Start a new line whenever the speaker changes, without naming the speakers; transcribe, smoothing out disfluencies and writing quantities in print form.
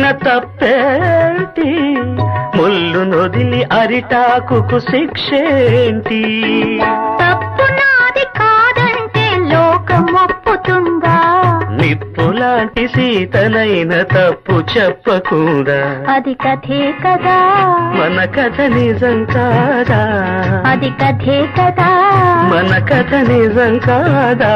చేసిన తప్పేంటి, ముళ్ళు నొదిలి అరిటాకుకు శిక్షేంటి?
తప్పు నాది కాదంటే లోకం ఒప్పుతుందా?
నిప్పులాంటి సీతనైన తప్పు చెప్పకుండా
అది కథే కదా,
మన కథ నిజం కాదా?
అది కథే కదా,
మన కథ నిజం కాదా?